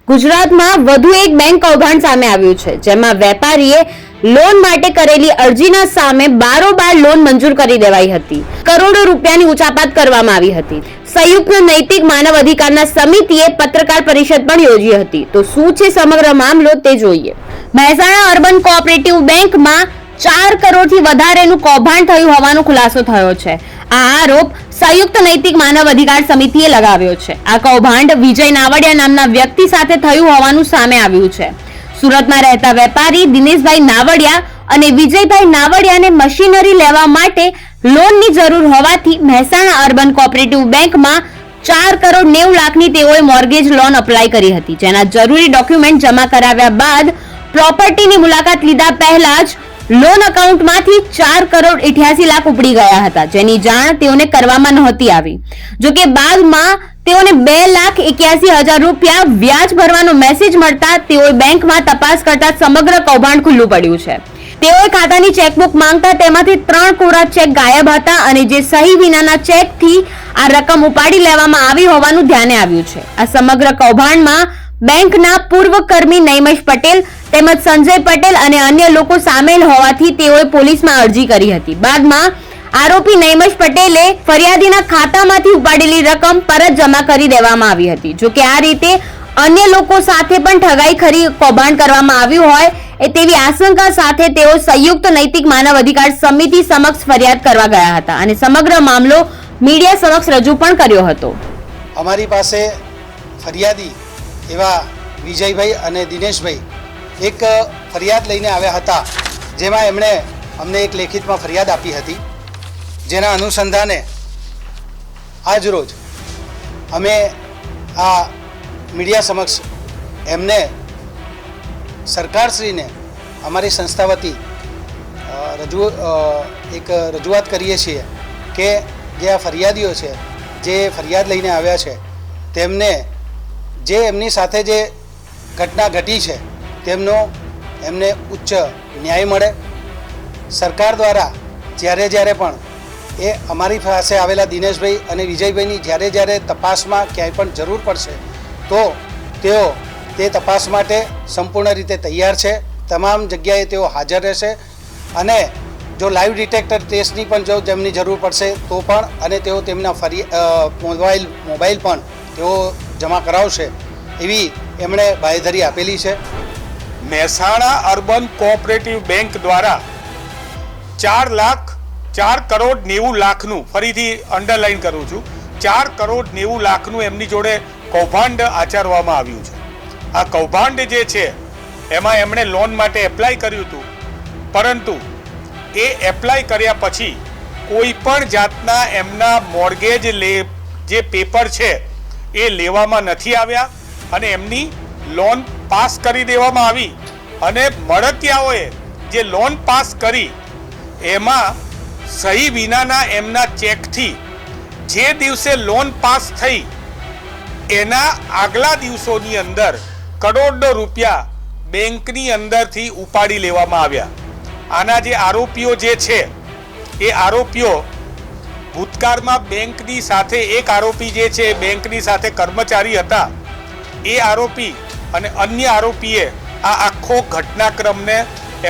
ગુજરાતમાં વધુ એક બેંક કૌભાંડ સામે આવ્યું છે, જેમાં વેપારીએ લોન માટે કરેલી અરજીના સામે બારોબાર લોન મંજૂર કરી દેવાઈ હતી. કરોડો રૂપિયાની ઉચાપત કરવામાં આવી હતી. સંયુક્ત નૈતિક માનવ અધિકારના સમિતિએ પત્રકાર પરિષદ પણ યોજી હતી. તો શું છે સમગ્ર મામલો તે જોઈએ. મહેસાણા અર્બન કોઓપરેટિવ બેંકમાં 4 કરોડથી વધારેનું કૌભાંડ થયું હોવાનો ખુલાસો થયો છે. આ આરોપ સંયુક્ત નૈતિક માનવ અધિકાર સમિતિએ લગાવ્યો છે. આ કૌભાંડ વિજય નાવડિયા નામના વ્યક્તિ સાથે થયું હોવાનું સામે આવ્યું છે. સુરતમાં રહેતા વેપારી દિનેશભાઈ નાવડિયા અને વિજયભાઈ નાવડિયાને મશીનરી લેવા માટે લોનની જરૂર હોવાથી મહેસાણા અર્બન કોઓપરેટિવ બેંકમાં 4 કરોડ 90 લાખની તેઓએ મોર્ગેજ લોન અપ્લાય કરી હતી, જેના જરૂરી ડોક્યુમેન્ટ જમા કરાવ્યા બાદ પ્રોપર્ટીની મુલાકાત લીધા પહેલા જ લોન એકાઉન્ટમાંથી 4 કરોડ 88 લાખ ઉપડી ગયા હતા, જેની જાણ તેઓને કરવામાં નહોતી આવી. જોકે બાદમાં તેઓને 2,81,000 રૂપિયા વ્યાજ ભરવાનો મેસેજ મળતા તેઓએ બેંકમાં તપાસ કરતા સમગ્ર કૌભાંડ ખુલ્લું પડ્યું છે. તેઓએ ખાતાની ચેકબુક માંગતા તેમાંથી 3 કોરા ચેક ગાયબ હતા અને જે સહી વિનાના ચેકથી આ રકમ ઉપાડી લેવામાં આવી હોવાનું ધ્યાને આવ્યું છે. આ સમગ્ર કૌભાંડમાં બેંકના પૂર્વ કર્મી નૈમેશ પટેલ તેમજ સંજય પટેલ અને અન્ય લોકો સામેલ હોવાથી તેઓએ પોલીસમાં અરજી કરી હતી. બાદમાં આરોપી નૈમેશ પટેલે ફરિયાદીના ખાતામાંથી ઉપાડેલી રકમ પરત જમા કરી દેવામાં આવી હતી. જોકે આ રીતે અન્ય લોકો સાથે પણ ઠગાઈ ખરી કૌભાંડ કરવામાં આવ્યું હોય તેવી આશંકા સાથે તેઓ સંયુક્ત નૈતિક માનવ અધિકાર સમિતિ સમક્ષ ફરિયાદ કરવા ગયા હતા અને સમગ્ર મામલો મીડિયા સમક્ષ રજૂ પણ કર્યો હતો. અમારી પાસે ફરિયાદી એવા વિજયભાઈ અને દિનેશભાઈ એક ફરિયાદ લઈને આવ્યા હતા, જેમાં એમણે અમને એક લેખિતમાં ફરિયાદ આપી હતી, જેના અનુસંધાને આજ રોજ અમે આ મીડિયા સમક્ષ એમને સરકારશ્રીને અમારી સંસ્થા વતી રજૂઆત કરીએ છીએ કે જે આ ફરિયાદીઓ છે, જે ફરિયાદ લઈને આવ્યા છે, તેમને જે એમની સાથે જે ઘટના ઘટી છે તેમનો એમને ઉચ્ચ ન્યાય મળે. સરકાર દ્વારા જ્યારે પણ એ અમારી પાસે આવેલા દિનેશભાઈ અને વિજયભાઈની જ્યારે તપાસમાં ક્યાંય પણ જરૂર પડશે તો તેઓ તે તપાસ માટે સંપૂર્ણ રીતે તૈયાર છે. તમામ જગ્યાએ તેઓ હાજર રહેશે અને જો લાઈવ ડિટેક્ટર ટેસ્ટની પણ જો તેમની જરૂર પડશે તો પણ, અને તેઓ તેમના મોબાઈલ પણ તેઓ જમા કરાવશે એવી એમણે બાંયધરી આપેલી છે. મહેસાણા અર્બન કોઓપરેટિવ બેંક દ્વારા 4 કરોડ 90 લાખનું, ફરીથી અંડરલાઈન કરું છું, 4 કરોડ 90 લાખનું એમની જોડે કૌભાંડ આચરવામાં આવ્યું છે. આ કૌભાંડ જે છે એમાં એમણે લોન માટે એપ્લાય કર્યું હતું, પરંતુ એ એપ્લાય કર્યા પછી કોઈ પણ જાતના એમના મોર્ગેજ જે પેપર છે એ લેવામાં નથી આવ્યા અને એમની લોન પાસ કરી દેવામાં આવી. અને મળતિયાઓએ જે લોન પાસ કરી એમાં સહી વિનાના એમના ચેકથી જે દિવસે લોન પાસ થઈ એના આગલા દિવસોની અંદર કરોડો રૂપિયા બેંકની અંદરથી ઉપાડી લેવામાં આવ્યા. આના જે આરોપીઓ જે છે એ આરોપીઓ ભૂતકાળમાં બેંકની સાથે, એક આરોપી જે છે બેંકની સાથે કર્મચારી હતા, એ આરોપી અને અન્ય આરોપીએ આ આખો ઘટનાક્રમને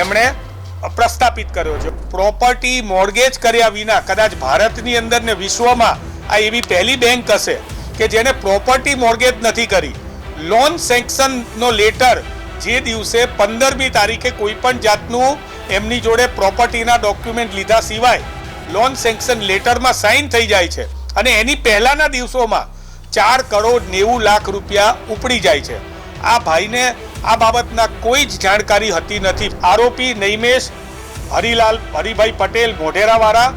એમણે પ્રસ્થાપિત કર્યો છે. પ્રોપર્ટી મોર્ગેજ કર્યા વિના કદાચ ભારતની અંદર ને વિશ્વમાં આ એવી પહેલી બેંક હશે કે જેને પ્રોપર્ટી મોર્ગેજ નથી કરી. લોન સેન્કશનનો લેટર જે દિવસે 15મી તારીખે કોઈ પણ જાતનું એમની જોડે પ્રોપર્ટીના ડોક્યુમેન્ટ લીધા સિવાય લોન સેન્કશન લેટરમાં સાઇન થઈ જાય છે અને એની પહેલાના દિવસોમાં 4 કરોડ 90 લાખ રૂપિયા ઉપડી જાય છે. આ ભાઈને આ બાબતના કોઈ જ જાણકારી હતી નથી. આરોપી નૈમેશ હરિભાઈ પટેલ મોઢેરાવાળા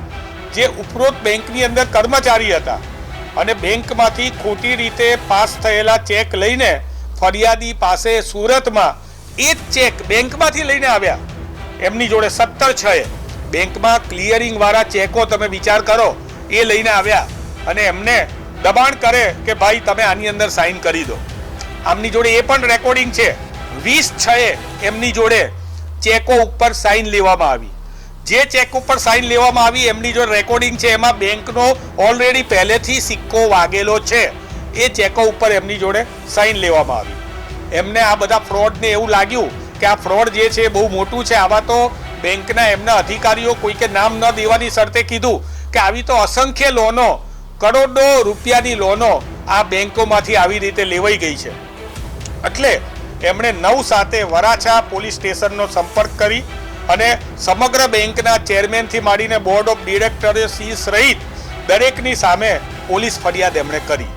જે ઉપરોક્ત બેંકની અંદર કર્મચારી હતા અને બેંકમાંથી ખોટી રીતે પાસ થયેલા ચેક લઈને ફરિયાદી પાસે સુરતમાં એ જ ચેક બેંકમાંથી લઈને આવ્યા. એમની જોડે 17/6 બેંકમાં ક્લિયરિંગ વાળા ચેકો, તમે વિચાર કરો, એ લઈને આવ્યા અને એમને દબાણ કરે કે ભાઈ તમે આની અંદર સાઇન કરી દો. આમની જોડે એ પણ રેકોર્ડિંગ છે. 20/6 એમની જોડે ચેકો ઉપર સાઇન લેવામાં આવી. જે ચેક ઉપર સાઇન લેવામાં આવી એમની જોડે રેકોર્ડિંગ છે, એમાં બેંકનો ઓલરેડી પહેલેથી સિક્કો વાગેલો છે. એ ચેકો ઉપર એમની જોડે સાઇન લેવામાં આવી. એમને આ બધા ફ્રોડને એવું લાગ્યું કે આ ફ્રોડ જે છે એ બહુ મોટું છે. આવા તો બેંકના એમના અધિકારીઓ કોઈકે નામ ન દેવાની શરતે કીધું કે આવી તો અસંખ્ય લોનો, કરોડો રૂપિયાની લોનો આ બેંકોમાંથી આવી રીતે લેવાઈ ગઈ છે. એટલે એમણે 9/7 વરાછા પોલીસ સ્ટેશનનો સંપર્ક કરી અને સમગ્ર બેંકના ચેરમેનથી માંડીને બોર્ડ ઓફ ડિરેક્ટર્સ સહિત દરેકની સામે પોલીસ ફરિયાદ એમણે કરી.